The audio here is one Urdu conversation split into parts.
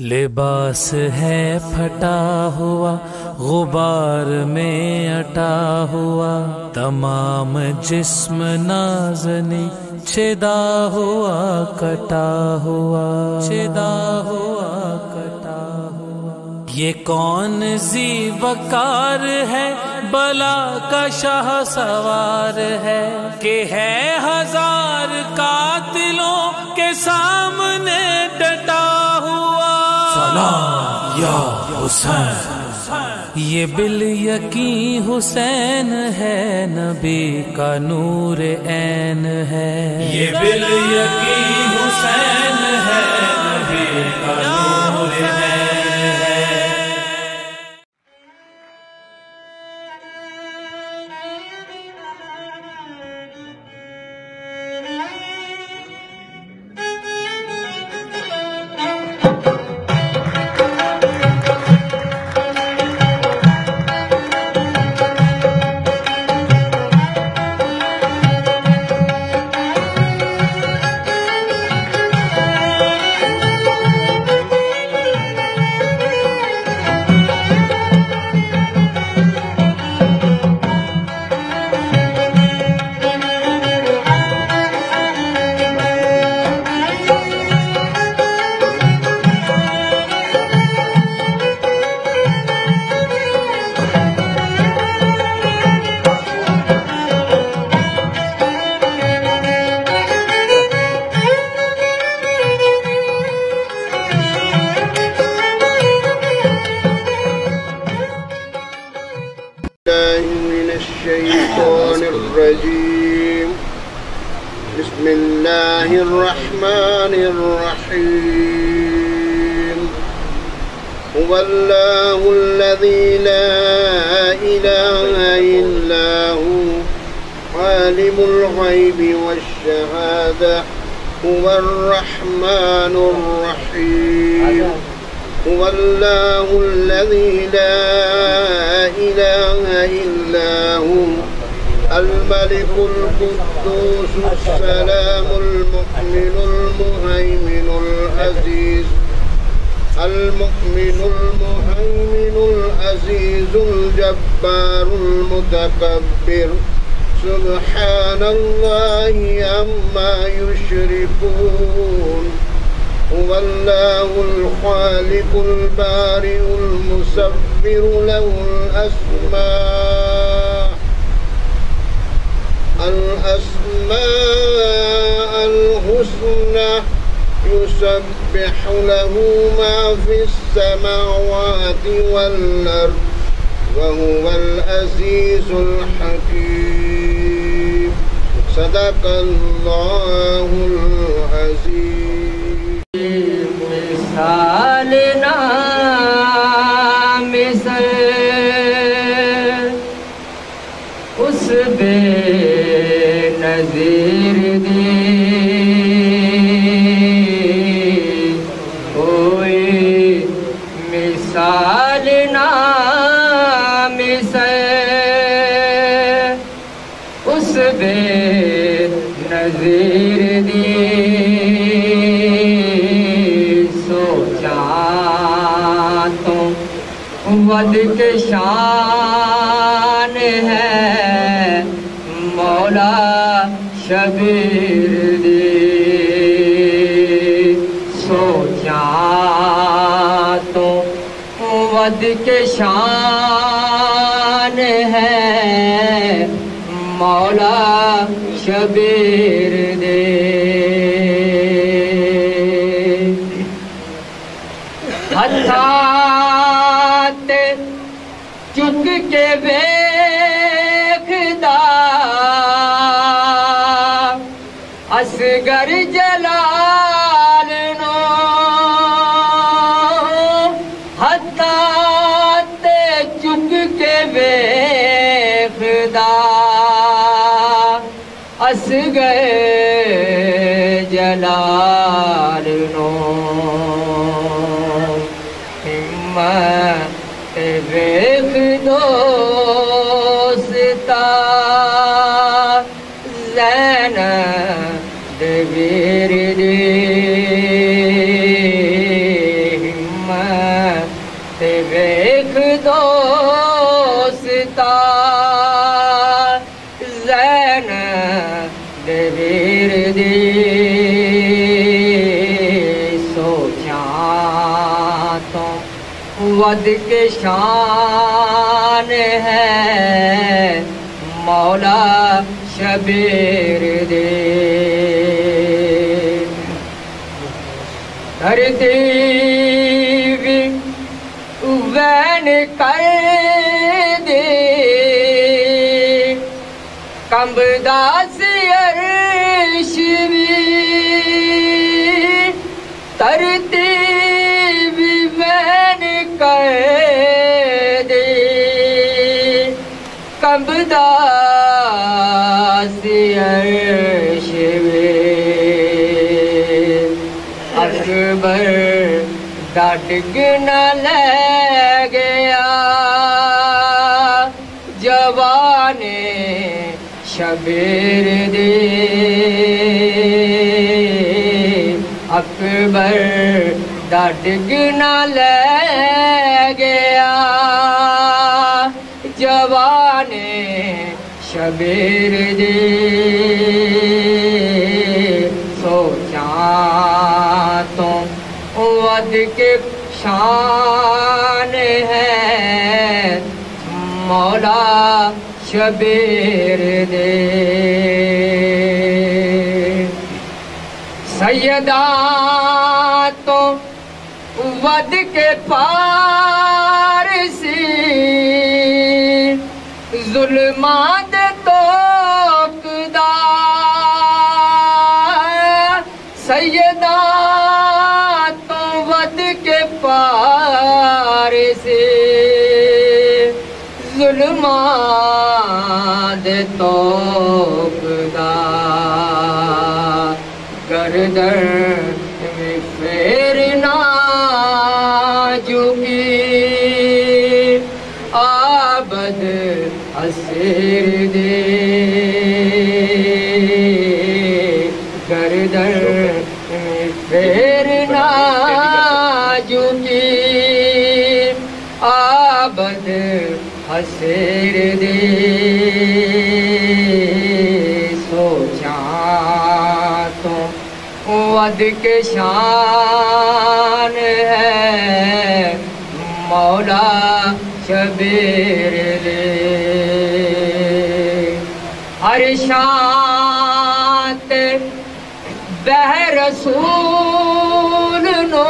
لباس ہے پھٹا ہوا غبار میں اٹا ہوا، تمام جسم نازنی چھدا ہوا کٹا ہوا، چھدا ہوا کٹا ہوا۔ یہ کون ذی وقار ہے، بلا کا شاہ سوار ہے، کہ ہے ہزار قاتلوں کے سامنے ڈٹا ہوا۔ سلام یا حسین، یہ بالیقین حسین ہے، نبی کا نور عین ہے، یہ بالیقین حسین ہے، نبی کا نور عین ہے۔ بسم اللہ الرحمن الرحیم هو اللہ الذی لا الہ الا هو عالم الغیب والشہادہ هو الرحمن الرحیم هو اللہ الذی لا الہ الا هو الملك القدوس السلام المؤمن المهيمن العزيز العزيز الجبار المتكبر سبحان الله عما يشركون هو الله الخالق البارئ المصور له الأسماء الحسنى يسبح له ما في السماوات والأرض وهو العزيز الحكيم صدق الله العظيم مثال مثل اس بے نظیر دی کوئی مثال نہ مثل اس بے نظیر دی سوچا تو ود کے شان ہے مولا شبیر دی سوچا تو ود کے شان ہے مولا شبیر دی ہاتھ چک کے ویکھدا اصغر جلال نو ہاتھ چک کے ویکھدا اصغر جلال نو ہمت ویکھ دو ود کے شان ہے مولا شبیر دے ترتیب وین کر دے کمبدا سے عرش بھی ترتیب وین کر دے کمبدا سے عرش بھی اکبر ڈاٹک نہ لے گیا جوان شبیر دے اکبر ڈاٹک نہ لے گیا جوان شبیر دے سوچاں تو ود کے شان ہے مولا شبیر دے سیدہ تو ود کے پارسی ظلمات توقدار سیدہ تو ود کے پارسی ظلمات توقدار گردن میں پھیرنا جھکی عابد اسیر دے گردن میں پھیرنا جھکی عابد اسیر دے سوچاں تو ود کے شان ہے مولا شبیر دے ہر شانت بہ رسول نو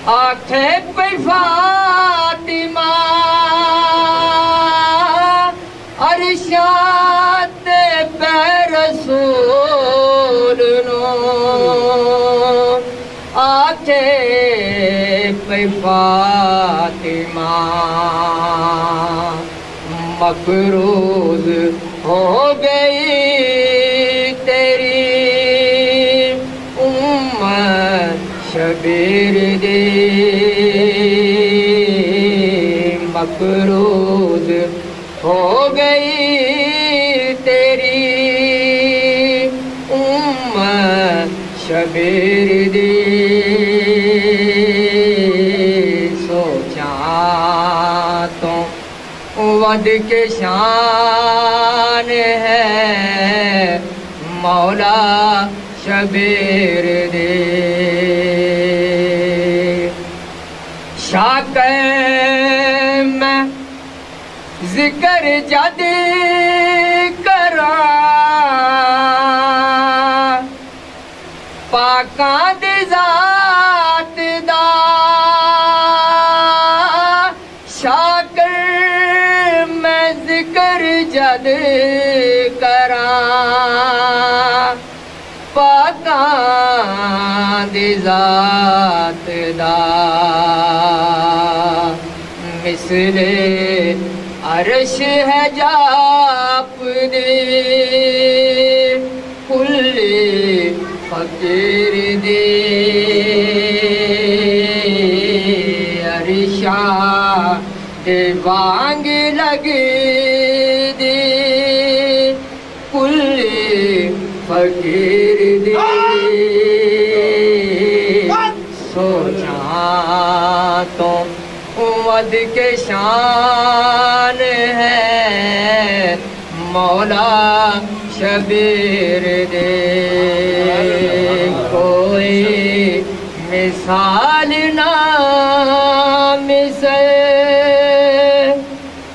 آنکھیں پہ فاطمہ ہر شانت بہ رسول نو آنکھیں پہ فاطمہ مقروض ہو گئی تیری امت شبیر دے مقروض ہو گئی تیری امت شبیر دے سوچاں تو ود کے شان ہے مولا شبیر دے شاکر میں ذکر جد کراں پاکاں دی ذات دا شاکر میں ذکر جد کراں پاکاں دی ذات دا مثل عرش ہے جاپ دے کل فقیر دے عرشاں دے وانگ لگ دے کل فقیر دے سوچاں تو ود کے شان ہے مولا شبیر دے کوئی مثال نام سے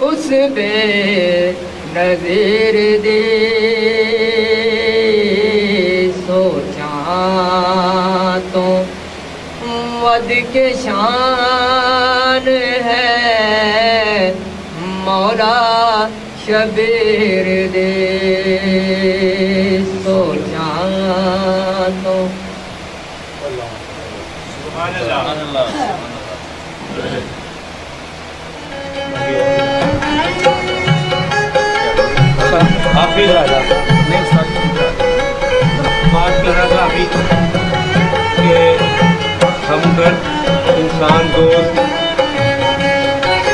اس بے نظیر دی سوچاں تو ود کے شان ہے مولا شبیر دے سوچاں تو آپ بھی بات کر رہا تھا ابھی کہ ہم گھر انسان دوست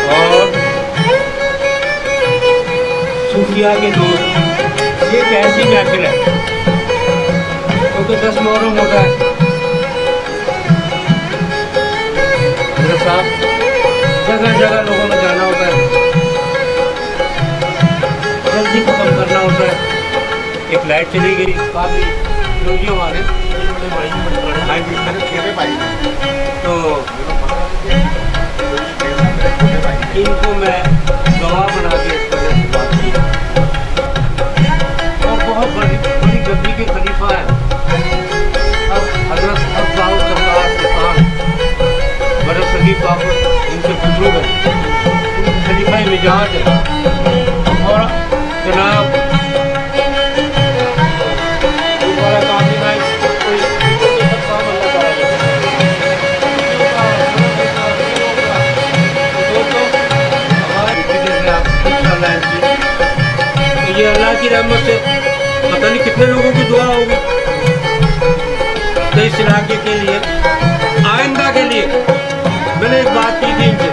اور صوفیہ کے دوست یہ ایک ایسی محفل ہے کیونکہ 10 محرم ہوتا ہے حضرت صاحب جگہ جگہ لوگوں میں جانا ہوتا ہے جلدی ختم کرنا ہوتا ہے ایک لائٹ چلی گئی کافی جو یہ ہمارے تو ان کو میں گواہ بنا کے اس طرح سے بات کی اور بہت بڑی گدی کے خلیفہ ہے اب حضرت افضل سرکار سلطان بڑے صغیر بابر ان سے بزرگ ہیں خلیفہ مزاج ہے اور جناب یہ اللہ کی رحمت سے پتہ نہیں کتنے لوگوں کی دعا ہوگی تو اس علاقے کے لیے آئندہ کے لیے میں نے ایک بات کی تھی ان سے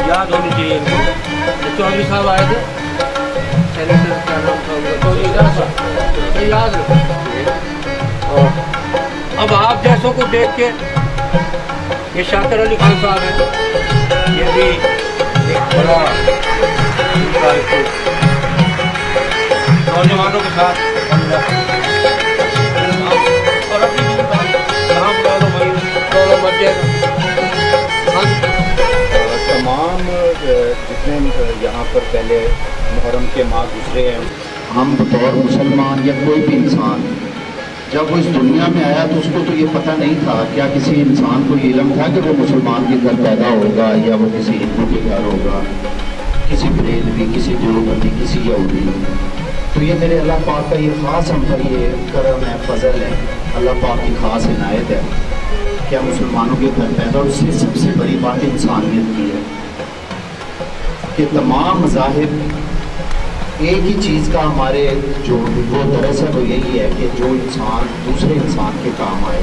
یاد ہونی چاہیے ان کو چودھری صاحب آئے تھے سینیٹر کا نام تھا تو یاد رکھو اب آپ جیسوں کو دیکھ کے یہ شاکر علی خان صاحب ہیں یہ بھی ایک بڑا نوجوانوں کے ساتھ اور اپنی تمام جتنے یہاں پر پہلے محرم کے ماہ گزرے ہیں ہم بطور مسلمان یا کوئی بھی انسان جب وہ اس دنیا میں آیا تو اس کو تو یہ پتہ نہیں تھا کیا کسی انسان کو یہ علم تھا کہ وہ مسلمان کے گھر پیدا ہوگا یا وہ کسی ہندو کے گھر ہوگا کسی بریلوی کسی دیوبندی کسی یہودی تو یہ میرے اللہ پاک کا یہ خاص ہم پر یہ کرم ہے فضل ہے اللہ پاک کی خاص عنایت ہے کیا مسلمانوں کے گھر پیدا اور اس سے سب سے بڑی بات انسانیت کی ہے کہ تمام مذاہب ایک ہی چیز کا ہمارے جو وہ درس ہے وہ یہی ہے کہ جو انسان دوسرے انسان کے کام آئے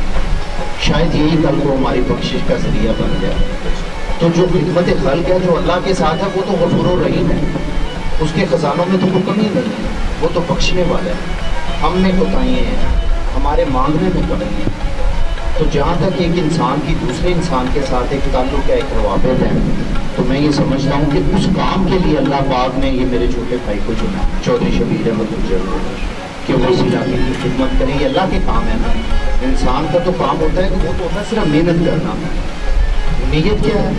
شاید یہی کل کو ہماری بخشش کا ذریعہ بن جائے تو جو خدمت خلق ہے جو اللہ کے ساتھ ہے وہ تو غفور الرحیم ہے اس کے خزانوں میں تو کوئی کمی نہیں ہے وہ تو بخشنے والا ہے ہم میں کوتاہیاں ہیں ہمارے مانگنے میں کمی ہے تو جہاں تک ایک انسان کی دوسرے انسان کے ساتھ ایک تعلق ہے ایک روابط ہے تو میں یہ سمجھتا ہوں کہ اس کام کے لیے اللہ پاک نے یہ میرے چھوٹے بھائی کو چنا چودھری شبیر احمد گجر کہ وہ اس علاقے کی خدمت کریں یہ اللہ کے کام ہے نا انسان کا تو کام ہوتا ہے کہ وہ تو ہوتا ہے صرف محنت کرنا نیت کیا ہے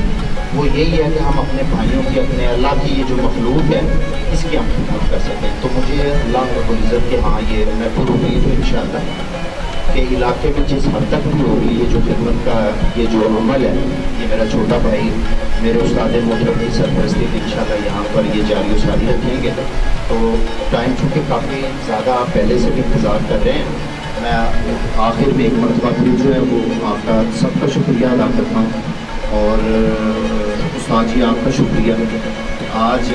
وہ یہی ہے کہ ہم اپنے بھائیوں کی اپنے اللہ کی یہ جو مخلوق ہے اس کی ہم خدمت کر سکیں تو مجھے اللہ رب العزت کے ہاں یہ میں پر ہوگی تو انشاءاللہ کہ علاقے میں جس حد تک بھی ہوگی یہ جو خدمت کا یہ جو عمل ہے یہ میرا چھوٹا بھائی میرے استاد محترم کی سرپرستی میں انشاءاللہ یہاں پر یہ جاری و ساری رکھیں گے تو ٹائم چونکہ کافی زیادہ آپ پہلے سے بھی انتظار کر رہے ہیں میں آخر میں ایک مرتبہ پھر جو ہے وہ آپ کا سب کا شکریہ ادا کرتا ہوں اور استاد جی آپ کا شکریہ آج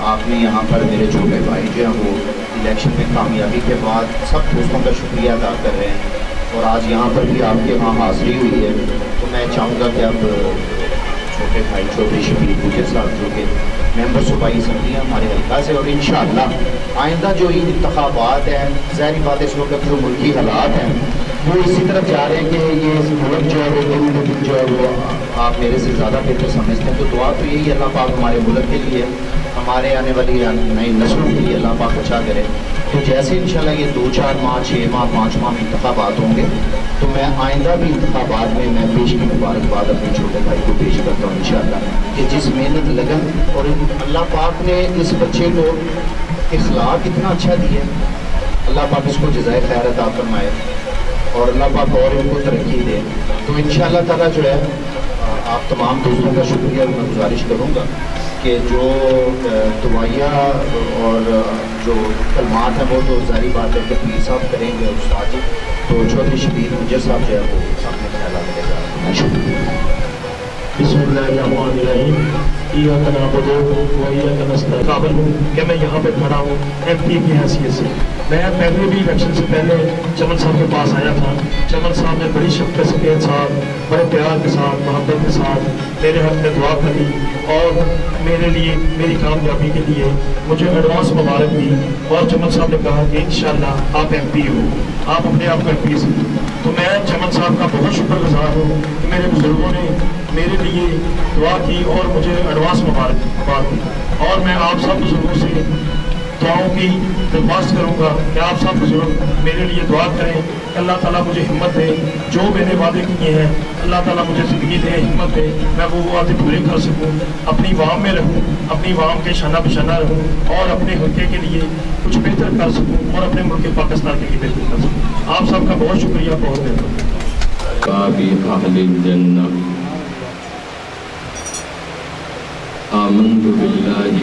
آپ نے یہاں پر میرے چھوٹے بھائی جو ہیں وہ الیکشن میں کامیابی کے بعد سب دوستوں کا شکریہ ادا کر رہے ہیں اور آج یہاں پر بھی آپ کے وہاں حاضری ہوئی ہے تو میں چاہوں گا کہ اب چھوٹے بھائی چودھری شبیر گجر صاحب جو کہ ممبر صوبائی اسمبلی ہیں ہمارے حلقہ سے اور انشاءاللہ آئندہ جو انتخابات ہیں ظاہری بات اس وقت جو ملکی حالات ہیں وہ اسی طرف جا رہے ہیں کہ یہ ملک جو ہے وہ دن بدن جو ہے وہ آپ میرے سے زیادہ بہتر سمجھتے ہیں. تو دعا تو یہی اللہ پاک ہمارے ملک کے لیے، ہمارے آنے والی نئی نسلوں کے لیے اللہ پاک اچھا کرے. تو جیسے انشاءاللہ یہ 2-4 ماہ 6 ماہ 5 ماہ میں انتخابات ہوں گے تو میں آئندہ بھی انتخابات میں پیش کی مبارکباد اپنے چھوٹے بھائی کو پیش کرتا ہوں انشاءاللہ کہ جس محنت لگن اور اللہ پاک نے اس بچے کو اخلاق اتنا اچھا دیا، اللہ پاک اس کو جزائے خیر عطا فرمائے اور اللہ پاک اور ان کو ترقی دے. تو انشاءاللہ تعالیٰ جو ہے آپ تمام دوستوں کا شکریہ میں گزارش کروں گا کہ جو دعائیہ اور جو کلمات ہیں وہ تو ظاہری بات ہے کہ پیر صاحب کریں گے استاد جی. تو چودھری شبیر گجر صاحب جو ہے وہ اپنے خیالات لے جا رہے ہیں. شکریہ. بسم اللہ الرحمن الرحیم. ایاک نعبد و ایاک نستعین. قابل ہوں کہ میں یہاں پہ کھڑا ہوں ایم پی کی حیثیت سے. میں پہلے بھی الیکشن سے پہلے چمن صاحب کے پاس آیا تھا. چمن صاحب نے بڑی شفقت کے ساتھ، بڑے پیار کے ساتھ، محبت کے ساتھ میرے حق میں دعا کری اور میرے لیے میری کامیابی کے لیے مجھے ایڈوانس مبارک دی. اور چمن صاحب نے کہا کہ انشاءاللہ آپ ایم پی ہو، آپ اپنے آپ کو ایم پی سے. تو میں چمن صاحب کا بہت شکر گزار ہوں کہ میرے بزرگوں نے میرے لیے دعا کی اور مجھے ایڈوانس مبارک دی. اور میں آپ سب بزرگوں سے دعاؤں کی درخواست کروں گا کہ آپ سب بزرگ میرے لیے دعا کریں کہ اللہ تعالیٰ مجھے ہمت دے، جو میں نے وعدے کیے ہیں اللہ تعالیٰ مجھے زندگی دے، ہمت دے، میں وہ وعدے پورے کر سکوں، اپنی عوام میں رہوں، اپنی عوام کے شانہ بشانہ رہوں اور اپنے حلقے کے لیے کچھ بہتر کر سکوں اور اپنے ملک پاکستان کے لیے بہتر کر سکوں. آپ سب کا بہت شکریہ. بہت الجنہ. آمنت باللہ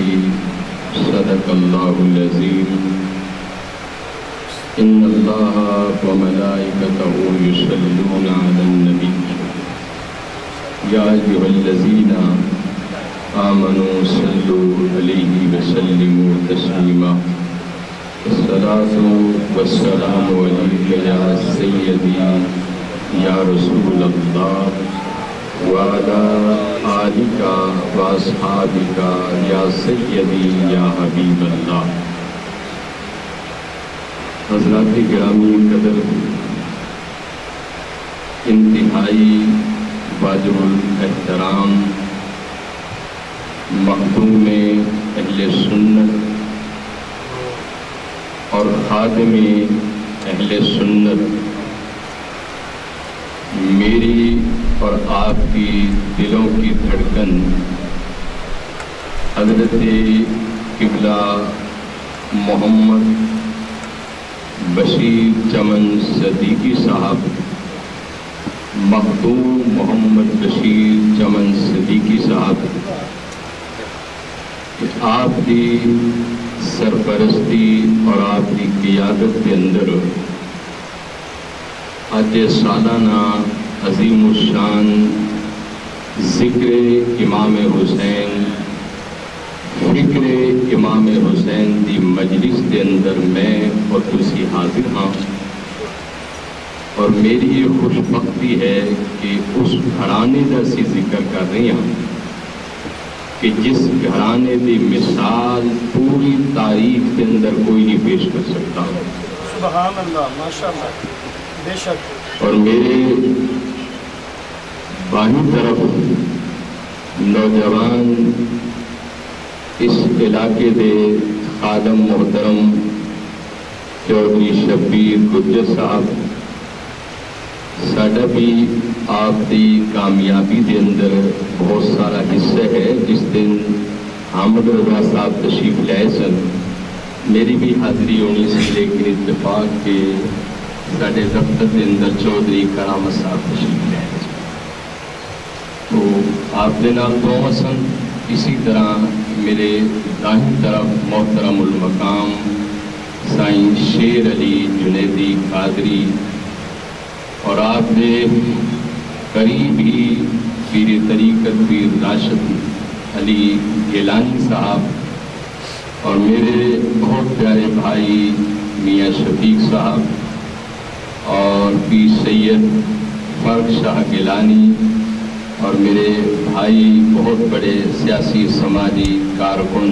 صدق اللہ العظیم. ان اللہ وملائکتہ یصلون علی النبی یا ایھا الذین آمنوا صلوا علیہ وسلموا تسلیما. الصلاۃ والسلام علیک یا سیدی یا رسول اللہ وعلی آلک و اصحابک یا سیدی یا حبیب اللہ. حضرات گرامی قدر، انتہائی واجب الاحترام مخدوم اہل سنت اور خادم اہل سنت، میری اور آپ کی دلوں کی دھڑکن حضرت قبلہ محمد بشیر چمن صدیقی صاحب، مخدوم محمد بشیر چمن صدیقی صاحب، آپ کی سرپرستی اور آپ کی قیادت کے اندر آج سالانہ عظیم الشان ذکر امام حسین، فکر امام حسین دی مجلس کے اندر میں اور تسی حاضر ہاں. اور میری یہ خوش بختی ہے کہ اس گھرانے کا اسی ذکر کر رہے ہیں کہ جس گھرانے دی مثال پوری تاریخ کے اندر کوئی نہیں پیش کر سکتا. سبحان اللہ، ماشاءاللہ، بے شک. اور میرے بائیں طرف نوجوان اس علاقے دے خادم محترم چودھری شبیر گجر صاحب، ساڈا بھی آپ دی کامیابی دے اندر بہت سارا حصہ ہے. جس دن حامد رضا صاحب تشریف لائے سن، میری بھی حاضری ہونی سی، لیکن اتفاق کے ساڈے دفتر کے اندر چودھری کرامت صاحب تشریف لائے سن. تو آپ دے نال دو سن. اسی طرح میرے دائیں طرف محترم المقام سائیں شیر علی جنیدی قادری اور آپ دے قریب ہی پیر طریقت پیر راشد علی گیلانی صاحب اور میرے بہت پیارے بھائی میاں شفیق صاحب اور پیر سید فرق شاہ گیلانی اور میرے بھائی بہت بڑے سیاسی سماجی کارکن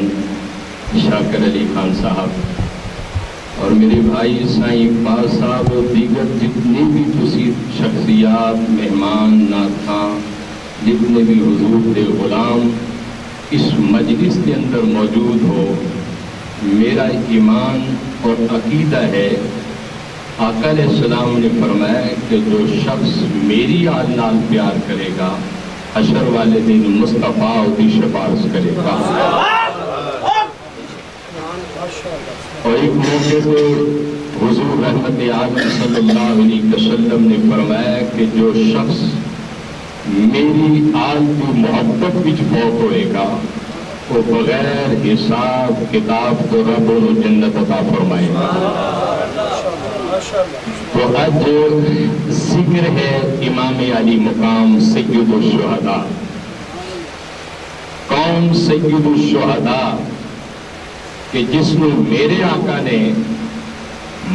شاکر علی خان صاحب. اور میرے بھائی سائیں اقبال صاحب اور دیگر جتنے بھی تسی شخصیات مہمان ناتھاں جتنے بھی حضور دے غلام اس مجلس کے اندر موجود ہو، میرا ایمان اور عقیدہ ہے آقا علیہ السلام نے فرمایا کہ جو شخص میری آل نال پیار کرے گا حشر والے دن مصطفیٰ کی سفارش کرے گا۔ اور ایک موقع پہ حضور رحمت عالم صلی اللہ علیہ وسلم نے فرمایا کہ جو شخص میری آل کی محبت وچ فوت ہوئے گا وہ بغیر حساب کتاب تو رب انہوں جنت عطا فرمائے گا۔ تو آج ذکر ہے امام علی مقام سید الشہداء۔ کون سید الشہداء؟ کہ جس نے میرے آقا نے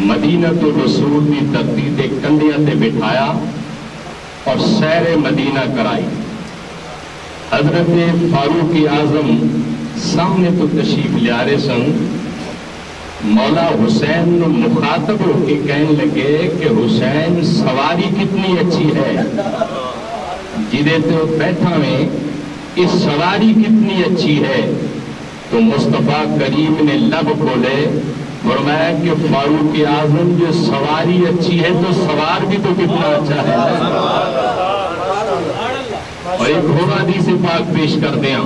مدینہ الرسول کی دھرتی تے کندھیاں تے بٹھایا اور سیر مدینہ کرائی۔ حضرت فاروق اعظم سامنے تو تشریف لے رہے سن، مولا حسین مخاطب ہو کے کہنے لگے کہ حسین سواری کتنی اچھی ہے، جدے تو بیٹھا میں اس سواری کتنی اچھی ہے۔ تو مصطفیٰ کریم نے لب کھولے، فرمایا کہ فاروق اعظم جو سواری اچھی ہے تو سوار بھی تو کتنا اچھا ہے۔ اور ایک اور حدیث پاک پیش کر دیا۔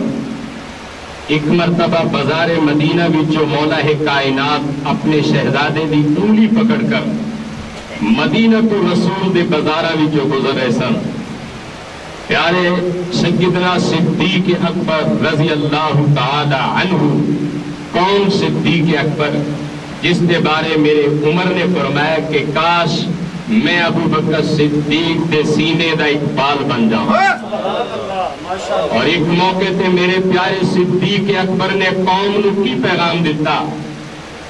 ایک مرتبہ بازار مدینہ وچوں مولا کائنات اپنے شہزادے دی انگلی پکڑ کر مدینہ الرسول دے بازاراں وچوں گزر رہے سن۔ پیارے سیدنا صدیق اکبر رضی اللہ تعالی عنہ، کون صدیق اکبر جس کے بارے میرے عمر نے فرمایا کہ کاش میں ابو بکر صدیق دے سینے دا اقبال بن جاؤں۔ اور ایک موقع تے میرے پیارے صدیق اکبر نے قوم نو کی پیغام دیتا،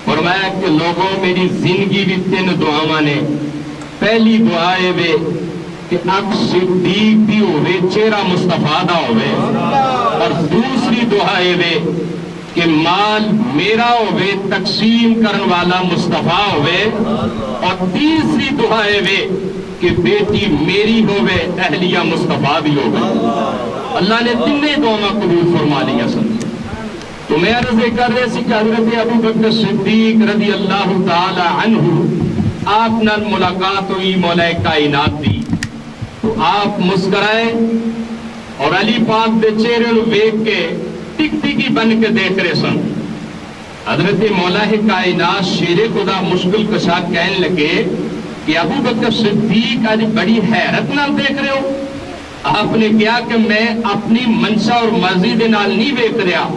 فرمایا کہ لوگوں میری زندگی بھی 3 دعاواں نے۔ پہلی دعا ہے کہ اک صدیق دی ہوئے چہرہ مصطفیٰ دا ہوئے، اور دوسری دعا ہے کہ مال میرا ہوئے تقسیم کرن والا مصطفیٰ ہوئے، اور تیسری دعا ہے کہ بیٹی میری ہوئے اہلیہ مصطفیٰ بھی ہوئے۔ اللہ نے 3 دعاواں قبول فرما لیا سن۔ تو میں عرض کر رہے سی کہ حضرت ابو بکر صدیق رضی اللہ تعالی عنہ آپ نال ملاقات ہوئی مولا کائنات دی، تو آپ مسکرائے اور علی پاک دے چہرے نو دیکھ کے ٹک ٹکی بن کے دیکھ رہے سن۔ حضرت مولا کائنات شیر خدا مشکل کشا کہنے لگے کہ ابو بکر صدیق آج بڑی حیرت نال دیکھ رہے ہو۔ آپ نے کہا کہ میں اپنی منشا اور مرضی دے نال نہیں دیکھ رہا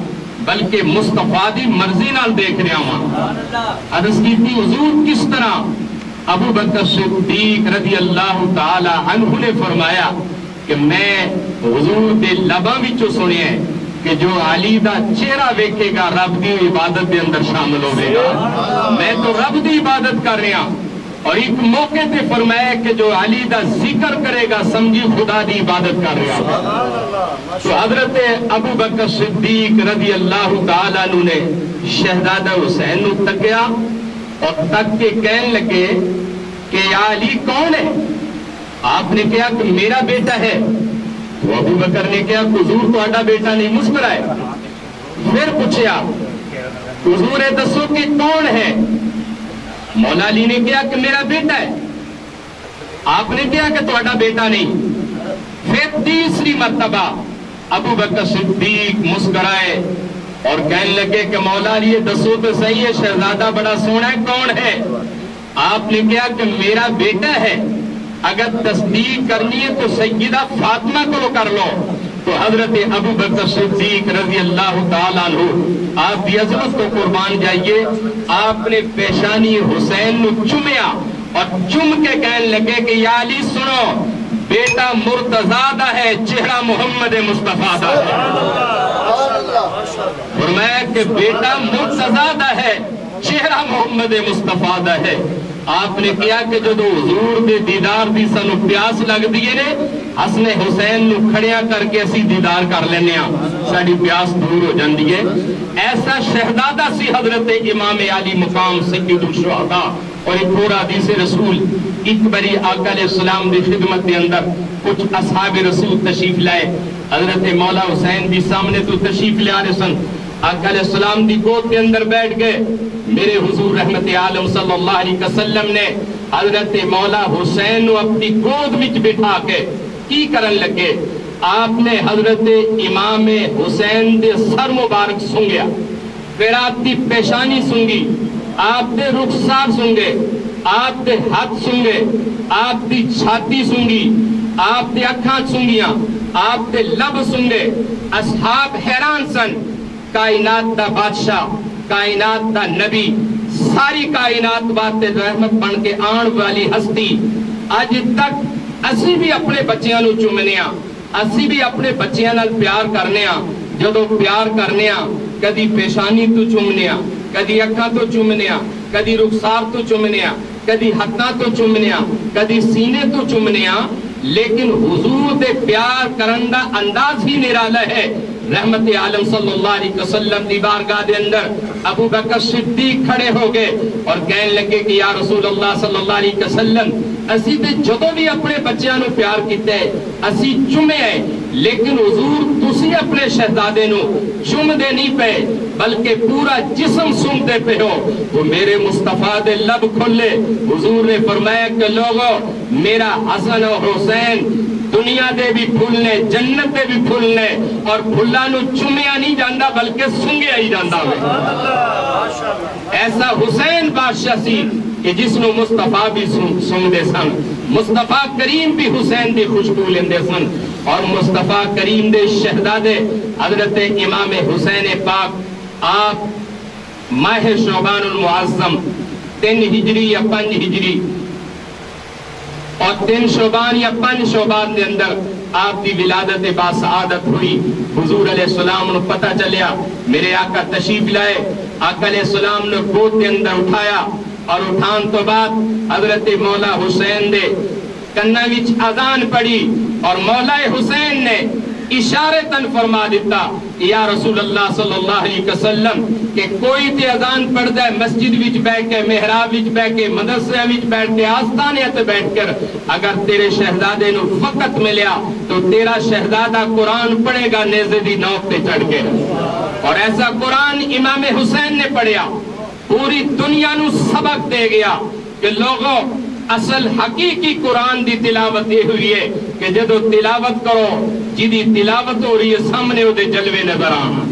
بلکہ مصطفیٰ دی مرضی نال دیکھ رہا ہوں۔ عرض کی تھی حضور کس طرح؟ ابو بکر صدیق رضی اللہ تعالی عنہ نے فرمایا کہ میں حضور دے لباں وچوں سنیا ہے کہ جو علی دا چہرہ ویکھے گا رب دی عبادت دے اندر شامل ہوئے گا۔ میں تو رب دی عبادت کر رہا ہوں۔ اور ایک موقع تے فرمایا کہ جو علی دا ذکر کرے گا سمجھی خدا دی عبادت کر رہا ہوں۔ تو حضرت ابو بکر صدیق رضی اللہ تعالیٰ عنہ نے شہزادہ حسین نو تکیا اور تک کے کہنے لگے کہ یا علی کون ہے؟ آپ نے کہا کہ میرا بیٹا ہے۔ تو ابو بکر نے کہا حضور تہاڈا بیٹا نہیں، مسکرائے۔ پھر پوچھا حضور دسو کہ کون ہے؟ مولا علی نے کہا کہ میرا بیٹا ہے۔ آپ نے کہا کہ تہاڈا بیٹا نہیں۔ پھر تیسری مرتبہ ابو بکر صدیق مسکرائے اور کہنے لگے کہ مولا علی دسو تو صحیح ہے شہزادہ بڑا سونا ہے، کون ہے؟ آپ نے کہا کہ میرا بیٹا ہے، اگر تصدیق کرنی ہے تو سیدہ فاطمہ کو کر لو۔ تو حضرت ابو بکر صدیق رضی اللہ تعالیٰ عنہ آپ کی عظمت کو قربان جائیے، آپ نے پیشانی حسین نو چومیا اور چوم کے کہنے لگے کہ یا علی سنو، بیٹا مرتضیٰ دا ہے، چہرہ محمد مصطفیٰ دا ہے۔ فرمایا کہ بیٹا مرتضیٰ دا ہے، چہرہ محمد مصطفیٰ دا ہے۔ آپ نے کیا کہ جو حضور دے دیدار دی سانو پیاس لگ دیئے نے حسن حسین نو کھڑیاں کر کے اسی دیدار کر لینے ساڑی پیاس دور ہو جاندی ہے. ایسا شہدادہ سی حضرت امام علی مقام سید الشہداء. اور ایک پورا حدیث رسول ایک بری آقا علیہ السلام دی خدمت دے اندر کچھ اصحاب رسول تشریف لائے. حضرت مولا حسین بھی سامنے تو تشریف لے آ رہے سن. آقا علیہ السلام دی گود کے اندر بیٹھ گئے. میرے حضور رحمت عالم صلی اللہ علیہ وسلم نے حضرت مولا حسین کو اپنی گود وچ بٹھا کے کی کرن لگے. آپ نے حضرت امام حسین دے سر مبارک سنگیا, پھر آپ دی پیشانی سنگی, آپ دے رخسار سنگے, آپ دے ہاتھ سنگے, آپ دی چھاتی سنگی, آپ دے اکھاں سنگیاں, آپ دے لب سنگے. اصحاب حیران سن. کائنات دا بادشاہ, کائنات دا نبی, ساری کائنات بات رحمت بن کے آن والی ہستی, آج تک اسی بھی اپنے بچیاں نو چومنے ہاں, اسی بھی اپنے بچیاں نال پیار کرنے ہاں. جدو پیار کرنے ہاں کدی پیشانی تو چومنے ہاں, کدی اکھاں تو چومنے ہاں, کدی رخسار تو چومنے ہاں, کدی ہتھاں تو چومنے ہاں, کدی سینے تو چومنے ہاں. لیکن حضور دے پیار کرن دا انداز ہی نرالا ہے. رحمت عالم صلی اللہ علیہ وسلم دی بارگاہ دے اندر ابو بکر صدیق کھڑے ہو گئے اور کہنے لگے کہ یا رسول اللہ صلی اللہ علیہ وسلم, اسی تے جدو بھی اپنے بچیاں نو پیار کیتے ہیں اسی چومے ہیں, لیکن حضور تسی اپنے شہزادے نو چوم دے نہیں پے بلکہ پورا جسم سوم دے پہ ہو. وہ میرے مصطفیٰ دے لب کھلے. حضور نے فرمایا کہ لوگو میرا حسن و حسین دنیا دے بھی پھولنے, جنت دے بھی پھولنے, اور پھلا نو چومیا نہیں جاندہ بلکہ سنگیا ہی جاندہ میں. ایسا حسین بادشاہ سی کہ جس نو مصطفیٰ بھی سنگ دے سن. مصطفیٰ کریم بھی حسین دی خوشبو لیندے سن. اور مصطفیٰ کریم دے شہزادے حضرت امام حسین پاک آپ ماہ شعبان المعظم 3 ہجری یا 5 ہجری اور 3 شعبان یا 5 شعبان دے اندر آپ دی ولادت باسعادت ہوئی. حضور علیہ السلام نے پتہ چلیا میرے آقا تشریف لائے. آقا علیہ السلام نے گود کے اندر اٹھایا اور اٹھان تو بعد حضرت مولا حسین دے کنہ وچ اذان پڑی اور مولا حسین نے اشارتاً فرما دیتا یا رسول اللہ صلی اللہ علیہ وسلم کہ کوئی تے اذان پڑھ دے مسجد وچ بیٹھ کے, محراب وچ بیٹھ کے, مدرسے وچ بیٹھ کے, آستانے تے بیٹھ کر اگر تیرے شہزادے نو وقت ملیا تو تیرا شہزادہ قرآن پڑھے گا نیزے دی نوک تے چڑھ کے. اور ایسا قرآن امام حسین نے پڑھیا, پوری دنیا نو سبق دے گیا کہ لوگوں اصل حقیقی قرآن دی تلاوت یہ ہوئی ہے کہ جدو تلاوت کرو جدی تلاوت ہو رہی ہے سامنے ہو دے جلوے نظر آنا.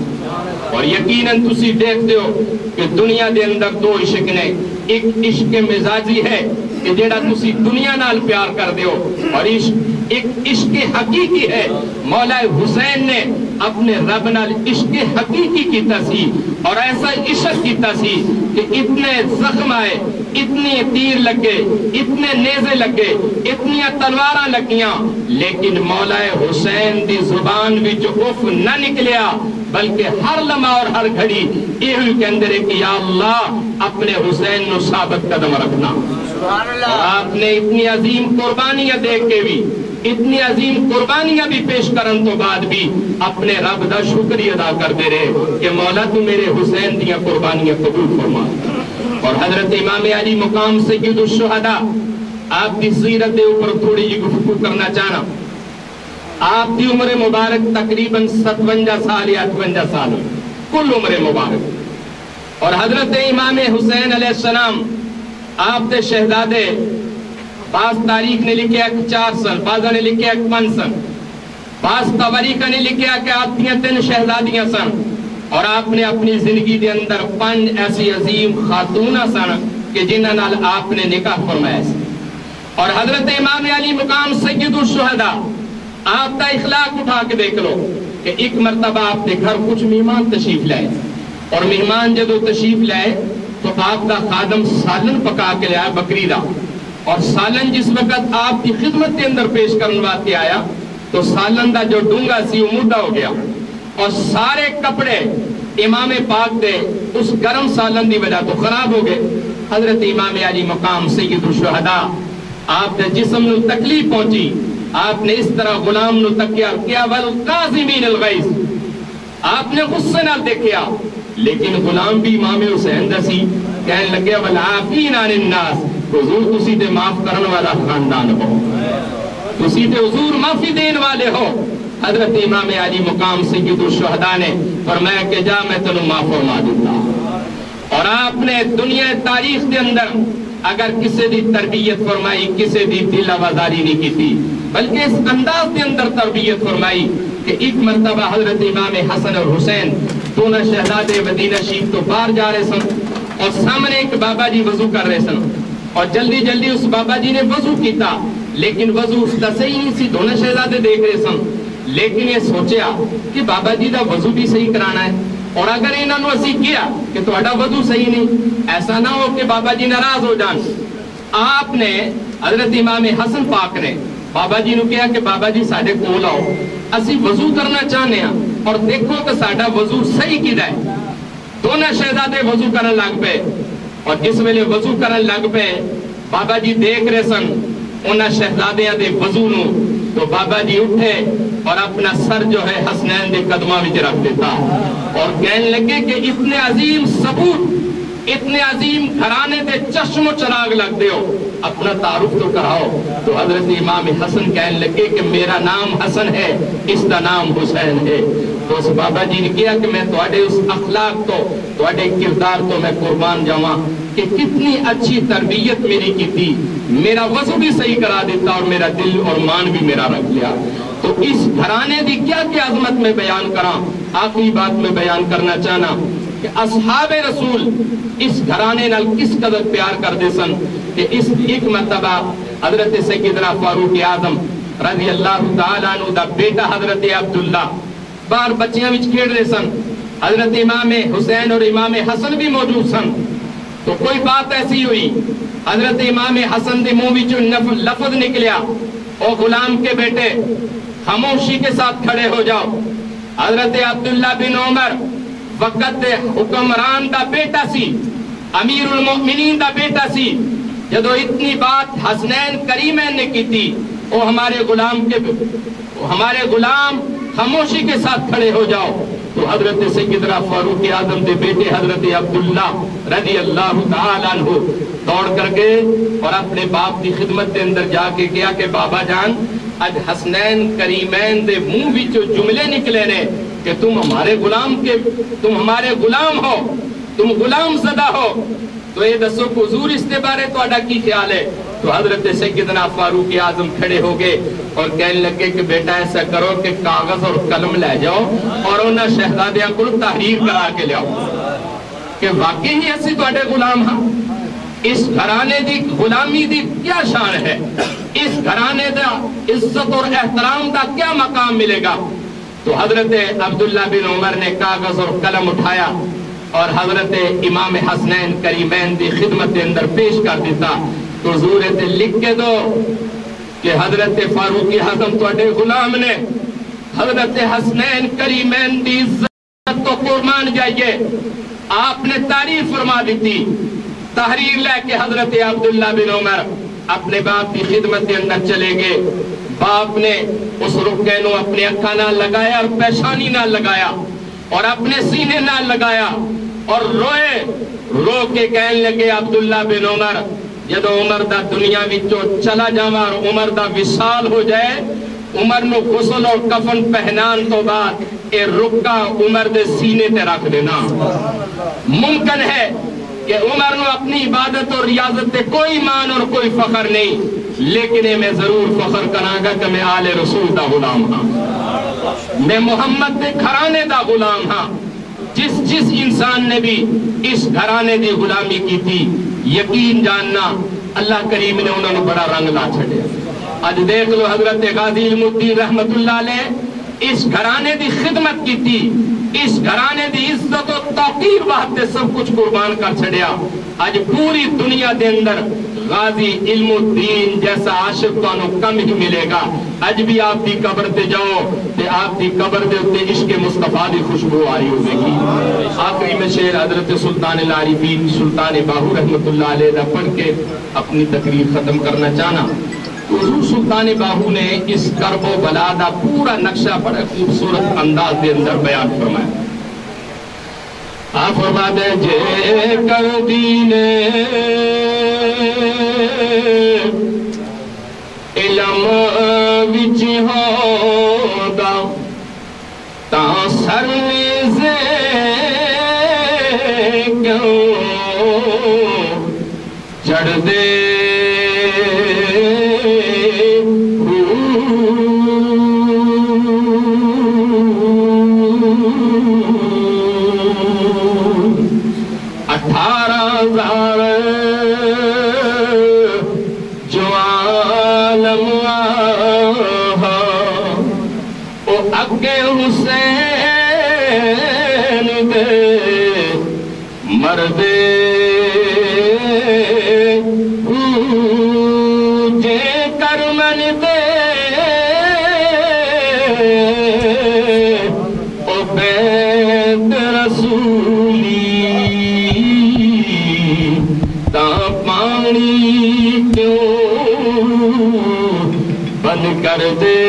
اور یقیناً تسی دیکھتے ہو کہ دنیا دے اندر 2 عشق نے. ایک عشق مزاجی ہے کہ جیڑا تسی دنیا نال پیار کر دیو, اور ایک عشق حقیقی ہے. مولا حسین نے اپنے رب نال عشق حقیقی کیتا سی اور ایسا عشق کیتا سی کہ اتنے زخم آئے, اتنے تیر لگے, اتنے نیزے لگے, اتنی تلواراں لگیاں, لیکن مولا حسین دی زبان وچ اف نہ نکلیا بلکہ ہر لمحہ اور ہر گھڑی یہ کہندے رہے کہ یا اللہ اپنے حسین نو ثابت قدم رکھنا. اور آپ نے اتنی عظیم قربانیاں دیکھ کے بھی, اتنی عظیم قربانیاں بھی پیش کرن تو بعد بھی اپنے رب دا شکریہ ادا کرتے رہے کہ مولا تو میرے حسین دیاں قربانیاں قبول فرما. اور حضرت امام علی مقام سید الشہداء آپ کی سیرت دے اوپر تھوڑی جی گفتگو کرنا چاہنا. آپ کی عمر مبارک تقریباً 57 سال یا 58 سال کل عمر مبارک. اور حضرت امام حسین علیہ السلام آپ دے شہزادے بعض تاریخ نے لکھیا 4 سن, بعض نے لکھیا 5 سن, بعض تواریخ نے لکھیا کہ آپ کی 3 شہزادیاں سن. اور آپ نے اپنی زندگی دے اندر 5 ایسی عظیم خاتون سن کہ جنہاں نال آپ نے نکاح فرمایا. اور حضرت امام علی مقام سید الشہداء آپ دا اخلاق اٹھا کے دیکھ لو کہ ایک مرتبہ آپ کے گھر کچھ مہمان تشریف لائے, اور مہمان جدو تشریف لائے تو آپ دا خادم سالن پکا کے لیا بکری دا. اور سالن جس وقت آپ کی خدمت کے اندر پیش کرنے واسطے آیا تو سالن دا جو ڈونگا سی وہ مردہ ہو گیا, اور سارے کپڑے امام پاک دے اس گرم سالن دی وجہ تو خراب ہو گئے. حضرت امام علی مقام سید الشہداء آپ نے جسم نو تکلیف پہنچی آپ نے اس طرح غلام نو تکیا کیا والقاظمین الغیظ آپ نے غصے نال دیکھیا لیکن غلام بھی امام حسین دا سی کہنے لگے والعافین عن الناس حضور تسی تے معاف کرن والا خاندان ہو تسی تے حضور معافی دین والے ہو حضرت امام علی مقام سید الشہداء نے فرمایا کہ جا میں تنو معاف فرما دیتا اور آپ نے دنیا تاریخ دے اندر اگر کسی دی تربیت فرمائی کسی دی دل آوازاری نہیں کی تھی بلکہ اس انداز دے اندر تربیت فرمائی کہ ایک مرتبہ حضرت امام حسن اور حسین دونوں شہزادے مدینہ شریف تو باہر جا رہے سن اور سامنے ایک بابا جی وضو کر رہے سن اور جلدی جلدی اس بابا جی نے وضو کیتا لیکن وضو اس کا صحیح نہیں سی دونوں شہزادے دیکھ رہے سن لیکن یہ سوچیا کہ بابا جی دا وضو بھی صحیح کرانا ہے اور اگر انہوں نے اسی کیا کہ تہاڈا وضو صحیح نہیں ایسا نہ ہو کہ بابا جی ناراض ہو جان آپ نے حضرت امام حسن پاک نے بابا جی نو کہا کہ بابا جی ساڈے کول آؤ اسی وضو کرنا چاہنے ہیں اور دیکھو کہ ساڈا وضو صحیح کیدا ہے دونوں شہزادے وضو کرن لگ پے اور جس ویلے وضو کرن لگ پے بابا جی دیکھ رہے سن انہاں شہزادیاں دے وضو نو تو بابا جی اٹھے اور اپنا سر جو ہے حسنین دے قدماں وچ رکھ دیتا اور کہنے لگے کہ اتنے عظیم ثبوت اتنے عظیم گھرانے دے چشم و چراغ لگ دے ہو اپنا تعارف تو کراؤ تو حضرت امام حسن کہنے لگے کہ میرا نام حسن ہے اس کا نام حسین ہے تو اس بابا جی نے کیا کہ میں تواڈے اس اخلاق تو تواڈے کردار تو میں قربان جاواں کہ کتنی اچھی تربیت میری کی تھی میرا وضو بھی صحیح کرا دیتا اور میرا دل اور مان بھی میرا رکھ لیا تو اس گھرانے دی کیا کیا عظمت میں بیان کراں آخری بات میں بیان کرنا چاہنا کہ اصحاب رسول اس گھرانے نال کس قدر پیار کر دے سن کہ اس ایک مرتبہ حضرت سیدنا فاروق اعظم رضی اللہ تعالیٰ عنہ دا بیٹا حضرت عبداللہ باہر بچیاں وچ کھیل رہے سن حضرت امام حسین اور امام حسن بھی موجود سن تو کوئی بات ایسی ہوئی حضرت امام حسن دے منہ وچوں لفظ نکلیا او غلام کے بیٹے خاموشی کے ساتھ کھڑے ہو جاؤ حضرت عبداللہ بن عمر وقت حکمران دا بیٹا سی امیر المؤمنین دا بیٹا سی جدو اتنی بات حسنین کریمین نے کی تھی وہ ہمارے غلام خاموشی کے ساتھ کھڑے ہو جاؤ تو حضرت سیدنا فاروق اعظم دے بیٹے حضرت عبداللہ رضی اللہ تعالیٰ عنہ دوڑ کر گئے اور اپنے باپ کی خدمت کے اندر جا کے کیا کہ بابا جان اج حسنین کریمین دے منہ وچوں جملے نکلے نے کہ تم ہمارے غلام ہو تم غلام زدہ ہو تو یہ دسو کہ حضور اس کے بارے تہاڈا کی خیال ہے تو حضرت سیدنا فاروق اعظم کھڑے ہو گئے اور کہنے لگے کہ بیٹا ایسا کرو کہ کاغذ اور قلم لے جاؤ اور انہاں شہزادیاں کو تحریر کرا کے لیاؤ کہ واقعی ہی اسی تہاڈے غلام ہاں اس گھرانے دی غلامی دی کیا شان ہے اس گھرانے دا عزت اور احترام دا کیا مقام ملے گا تو حضرت عبداللہ بن عمر نے کاغذ اور قلم اٹھایا اور حضرت امام حسنین کریمین دی خدمت کے اندر پیش کر دیتا تو حضور تے لکھ کے دو کہ حضرت فاروق اعظم تواڈے غلام نے حضرت حسنین کریمین دی عزت تو قربان جائیے آپ نے تعریف فرما دیتی تحریر لے کے حضرت عبداللہ بن عمر اپنے باپ کی خدمت کے اندر چلے گئے باپ نے اس رکے نو اپنے اکھا نہ لگایا اور پیشانی نہ لگایا اور اپنے سینے نہ لگایا اور روئے رو کے کہنے لگے عبداللہ بن عمر جدو عمر دا دنیا وچوں چلا جاواں اور عمر دا وصال ہو جائے عمر نو غسل اور کفن پہنان تو بعد اے رکا عمر دے سینے تے رکھ دینا ممکن ہے کہ عمر نو اپنی عبادت اور ریاضت تے کوئی مان اور کوئی فخر نہیں لیکن میں ضرور فخر کراں گا کہ میں آل رسول دا غلام ہاں میں محمد دے گھرانے دا غلام ہاں جس انسان نے بھی اس گھرانے دی غلامی کی تھی یقین جاننا اللہ کریم نے انہوں نے بڑا رنگ لا چھڑے آج دیکھ لو حضرت غازی المدین رحمت اللہ علیہ اس گھرانے دی خدمت کی تھی اس گھرانے دی عزت و توقیر واسطے سب کچھ قربان کر چھڑیا آج پوری دنیا دے اندر غازی علم الدین جیسا عاشق تو کم ہی ملے گا اج بھی آپ دی قبر تے جاؤ تے آپ دی قبر دے اتے عشق مصطفیٰ دی خوشبو آئی ہوئے گی آخری میں شعر حضرت سلطان العارفین سلطان باہو رحمۃ اللہ علیہ دا پڑھ کے اپنی تقریر ختم کرنا چاہنا. حضور سلطان باہو نے اس کرب و بلا دا پورا نقشہ بڑا خوبصورت انداز دے اندر بیان فرمایا. آپ فرما دے جے کر دینے علم وچ ہوگا تا سر سے کیوں چڑھ دے جو عالم او اگے حسین دے مردے جے کرمن دے او بیت رسولی تا پانی کیوں بند کر دے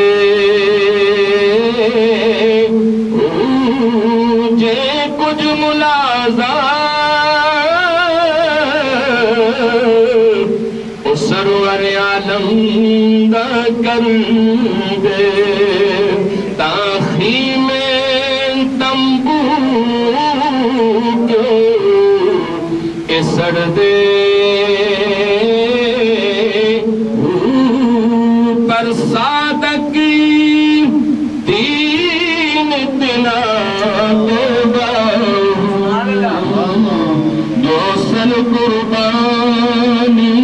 جے کچھ ملازہ اس سرور عالم دا کر دے تاخی میں تمبو کیوں اسڑ دے پر صادق دین اتنا جو سن قربانی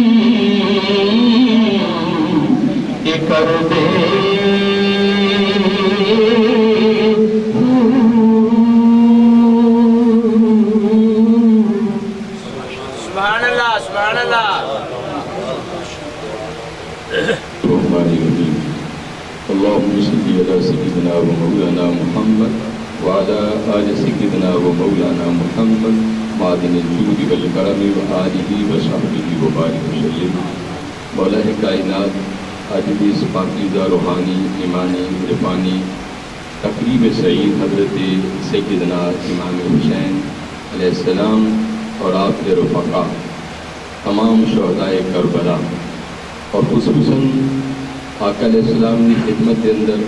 یہ کر دے سبحان اللہ اللهم صل على سيدنا ومولانا محمد وعلى آل سيدنا ومولانا محمد معدن الجود والكرم وآله وصحبه وبارك وسلم. مولا کائنات آج بھی اس پاکیزہ روحانی ایمانی عرفانی تقریب سعید حضرت سیدنا امام حسین علیہ السلام اور آپ کے رفقا تمام شہدائے کربلا اور خصوصاً آقا علیہ السلام کی خدمت کے اندر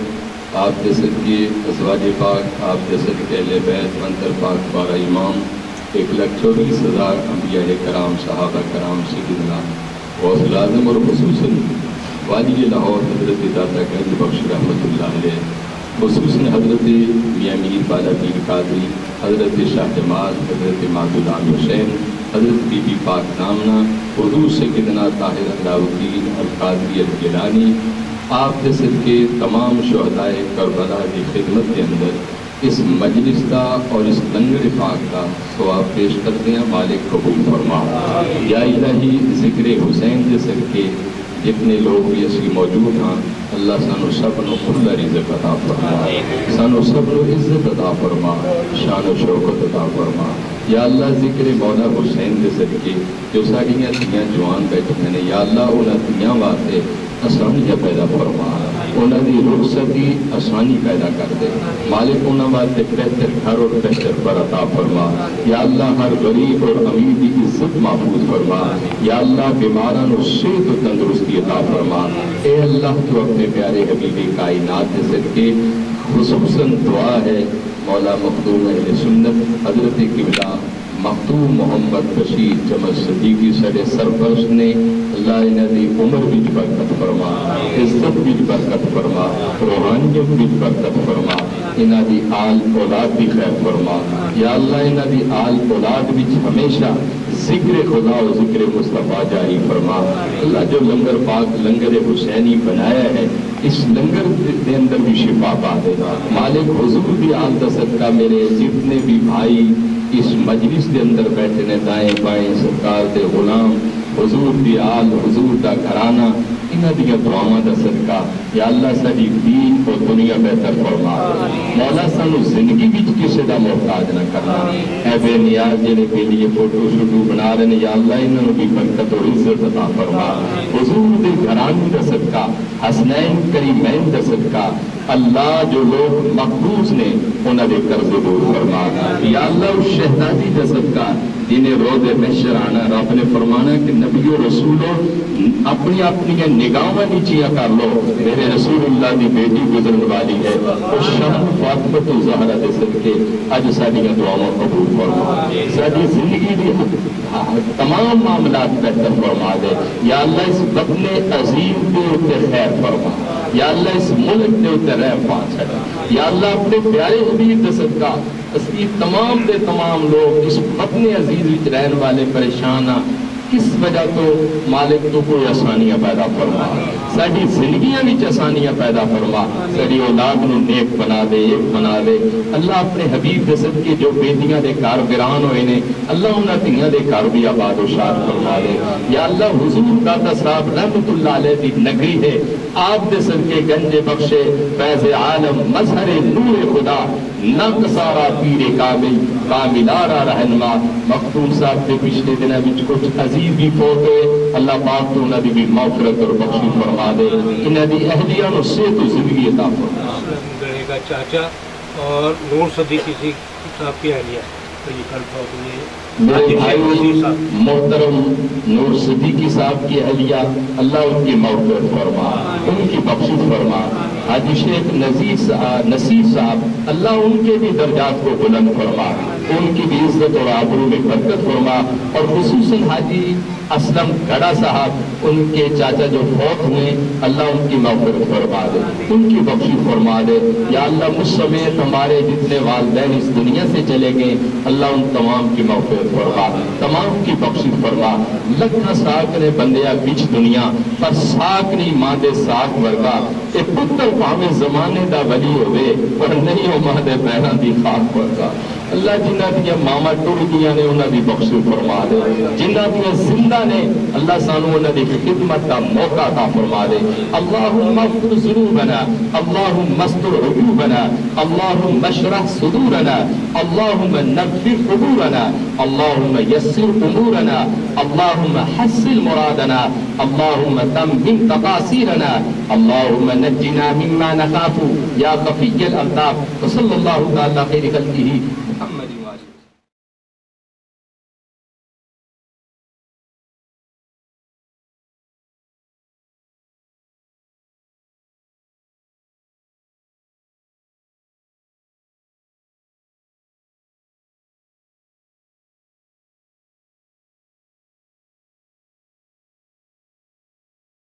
آپ کے صدقے ازواج پاک آپ کے صدقے اہل بیت منتر پاک بارہ امام 1,24,000 انبیاء کرام صحابہ کرام سیدنا غوث العظم اور خصوصاً والی لاہور حضرت داتا گنج بخش رحمۃ اللہ علیہ خصوصاً حضرت میاں میر بالا پیر قادری حضرت شاہ جمال حضرت مادودان حسین حضرت بی بی پاک نامنا حضور سیدنا طاہر علاؤالدین القادری الگیلانی آپ کے صدقے تمام شہدائے کربلا کی خدمت کے اندر اس مجلس کا اور اس لنگر پاک کا ثواب پیش کرتے ہیں. مالک قبول فرما. یا الہی ذکر حسین کے صدقے جتنے لوگ بھی اسی موجود ہیں اللہ سانو سب نو کھلا رزق عطا فرما سانو سب نو عزت عطا فرما شان و شوکت عطا فرما. یا اللہ ذکر مولا حسین کے صدقے جو ساڑیاں تیاں جوان بیٹھے ہیں یا اللہ انہاں تیاں واسطے آسانیاں پیدا فرما انہاں دی رخصتی آسانی پیدا کر دے. مالک انہاں واسطے بہتر گھر اور بہتر پر عطا فرما. یا اللہ ہر غریب اور امیر کی عزت محفوظ فرما. یا اللہ بیماران و صحت و تندرستی عطا فرما. اے اللہ تو اپنے پیارے حبیب کائنات کے صدقے خصوصاً دعا ہے مولا مخدوم اہل سنت حضرت قبلہ مخدوم محمد بشیر جمل صدیقی سڑے سرپرست نے اللہ انہاں دی عمر وچ برکت فرما عزت وچ برکت فرما روحانیت وچ برکت فرما انہاں دی آل اولاد بھی خیر فرما. یا اللہ انہاں دی آل اولاد وچ ہمیشہ ذکر خدا و ذکر مصطفیٰ جاری فرما. اللہ جو لنگر پاک لنگر حسینی بنایا ہے اس لنگر دے اندر بھی شفا پا دے. مالک حضور دی آل دا صدقہ میرے جتنے بھی بھائی اس مجلس دے اندر بیٹھے نے دائیں بائیں سرکار دے غلام حضور دی آل حضور دا گھرانہ انہاں دیا دعاواں دا صدقہ یا اللہ ساری دین اور دنیا بہتر فرما. مولا سانو زندگی وچ کسے دا محتاج نہ کرنا. بے نیاز جنہیں کے لیے فوٹو شوٹو بنا رہے ہیں یا اللہ انہوں بھی برکت اور عزت عطا فرما حضور دے گھرانی دا صدقہ حسنین کریمین دا صدقہ اللہ جو لوگ مقبوض نے انہوں دے قرض دور فرما یا اللہ اس شہزادی دا صدقہ جنہیں روض محشر آنا رب نے فرمانا کہ نبی و رسولوں اپنی اپنی نگاہوں نیچیاں کر لو میرے رسول اللہ دی بیٹی گزرن والی ہے اور شام فاطمہ زہرا دے صدقے اج ساڈیاں دعاواں قبول فرما ساری زندگی دی تمام معاملات بہتر فرما دے یا اللہ اس وطن عظیم کے اوپر خیر فرما یا اللہ اس ملک کے اوپر رحم فرما یا اللہ اپنے پیارے حبیب دے صدقہ اس کی تمام دے تمام لوگ اس وطن عزیز وچ رہن والے پریشان ہیں کس وجہ تو مالک تو کوئی آسانیاں پیدا فرما ساری زندگیاں وچ آسانیاں پیدا فرما ساری اولاد نو نیک بنا دے ایک بنا دے اللہ اپنے حبیب دے صدقے جو بیٹیاں دے گھر ویران ہوئے نے اللہ انہاں دھیاں دے گھر بھی آباد و شاد فرما دے یا اللہ حضور داتا صاحب رحمت اللہ علیہ دی نگری ہے آپ دے صدقے گنج بخشے فیض عالم مظہر نور خدا نقصارا پیر کامل کاملارا رہنما مختوم صاحب کے پچھلے دنوں وچ کچھ عزیز بھی فوت ہوئے اللہ پاک تو انہاں دی بھی مغفرت اور بخشش فرما دے انہاں دی اہلیہ نو صحت و زندگی عطا فرما گڑے کا چاچا اور نور صدیقی صاحب کی اہلیہ میرے بھائی محترم نور صدیقی صاحب کی اہلیہ اللہ ان کی مغفرت فرما ان کی بخشش فرما حاجی شیخ نصیر صاحب اللہ ان کے بھی درجات کو بلند فرما ان کی بھی عزت اور آبرو میں برکت فرما اور خصوصاً حاجی اسلم گھڑا صاحب ان کے چاچا جو فوت ہوئے اللہ ان کی مغفرت فرما دے ان کی بخشش فرما دے یا اللہ مجھ سمیت ہمارے جتنے والدین اس دنیا سے چلے گئے اللہ ان تمام کی مغفرت فرما تمام کی بخشش فرما لکھا ساک نے بندیا بچ دنیا پر ساک نہیں ماں دے ساک ورگا اے پتر پاویں زمانے دا ولی ہوئے پر نہیں ہو ماں دے پیران دی خاک ورگا اللہ جنہ دیا ماما ٹوڑ گیا نے انہوں دی بخشش فرما دے جنہ دیا زندہ نے اللہ سانو انہوں دی خدمت کا موقع عطا فرما دے اللہم اغفر ذنوبنا اللہم استر عیوبنا اللہم اشرح صدورنا اللہم نغفر قبورنا اللہم یسر امورنا اللہم حسن مرادنا اللہم تمم تقاصیرنا اللہم نجنا مما نخاف یا خفی الالطاف وصلی اللہ تعالی خیر خلقہ